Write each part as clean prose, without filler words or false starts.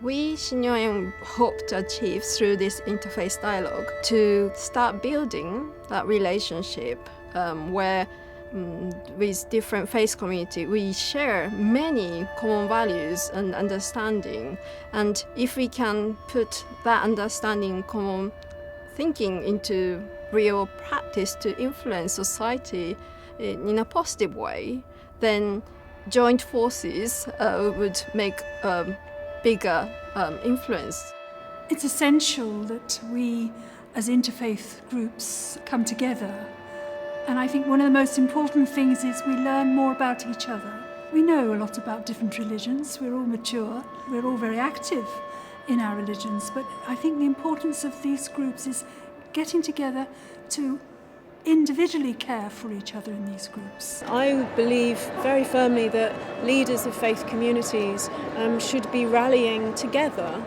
We Shinyoen hope to achieve through this interfaith dialogue to start building that relationship where with different faith community we share many common values and understanding, and if we can put that understanding, common thinking into real practice to influence society in a positive way, then joint forces would make bigger influence. It's essential that we as interfaith groups come together, and I think one of the most important things is we learn more about each other. We know a lot about different religions, we're all mature, we're all very active in our religions, but I think the importance of these groups is getting together to individually care for each other in these groups. I believe very firmly that leaders of faith communities should be rallying together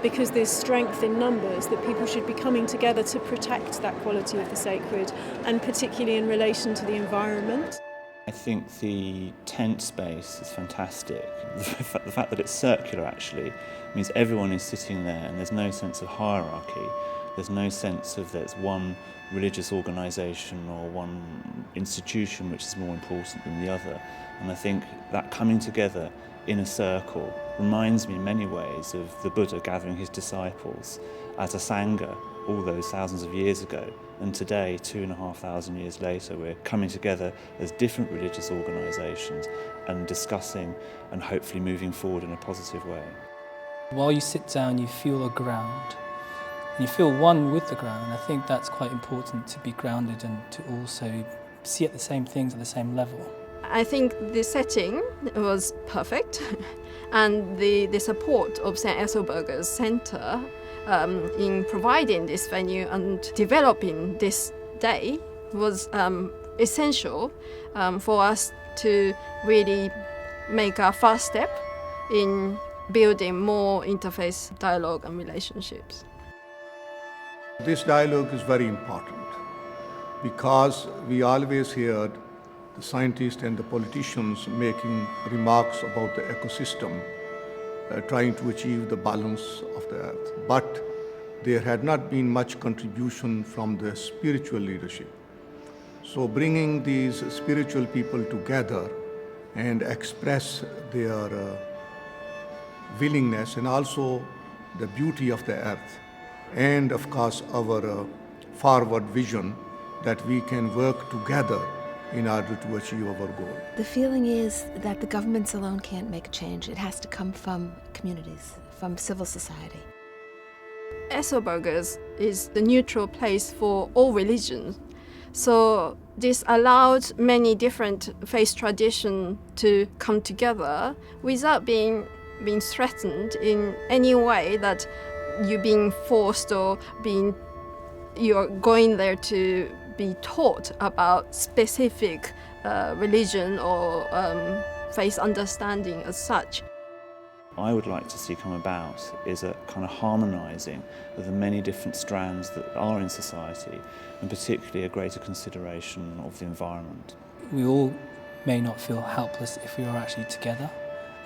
because there's strength in numbers, that people should be coming together to protect that quality of the sacred, and particularly in relation to the environment. I think the tent space is fantastic. The fact that it's circular actually means everyone is sitting there and there's no sense of hierarchy. There's no sense of there's one religious organisation or one institution which is more important than the other. And I think that coming together in a circle reminds me in many ways of the Buddha gathering his disciples as a sangha all those thousands of years ago. And today, 2,500 years later, we're coming together as different religious organisations and discussing and hopefully moving forward in a positive way. While you sit down, you feel the ground. And you feel one with the ground, and I think that's quite important, to be grounded and to also see at the same things at the same level. I think the setting was perfect, and the support of St. Ethelburger's Centre in providing this venue and developing this day was essential for us to really make our first step in building more interfaith dialogue and relationships. This dialogue is very important because we always heard the scientists and the politicians making remarks about the ecosystem, trying to achieve the balance of the earth. But there had not been much contribution from the spiritual leadership. So bringing these spiritual people together and express their willingness and also the beauty of the earth, and of course our forward vision that we can work together in order to achieve our goal. The feeling is that the governments alone can't make a change. It has to come from communities, from civil society. Ethelburger's is the neutral place for all religions. So this allowed many different faith traditions to come together without being threatened in any way that you're being forced or you're going there to be taught about specific religion or faith understanding as such. I would like to see come about is a kind of harmonising of the many different strands that are in society, and particularly a greater consideration of the environment. We all may not feel helpless if we are actually together,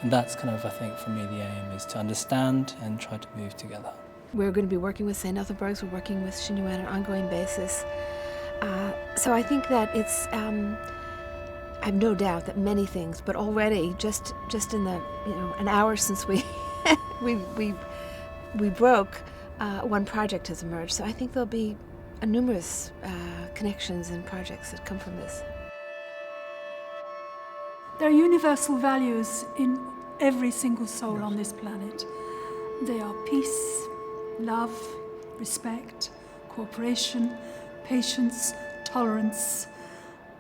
and that's kind of, I think, for me, the aim is to understand and try to move together. We're going to be working with St. Ethelburg's, we're working with Shinyoen on an ongoing basis. So I think that it's, I have no doubt that many things, but already just in the an hour since we broke, one project has emerged. So I think there'll be numerous connections and projects that come from this. There are universal values in every single soul on this planet. They are peace, love, respect, cooperation, patience, tolerance.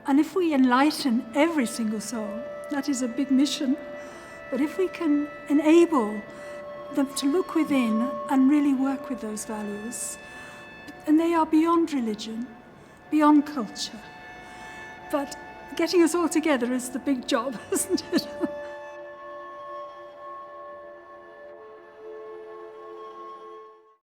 And if we enlighten every single soul, that is a big mission, but if we can enable them to look within and really work with those values, and they are beyond religion, beyond culture, but getting us all together is the big job, isn't it?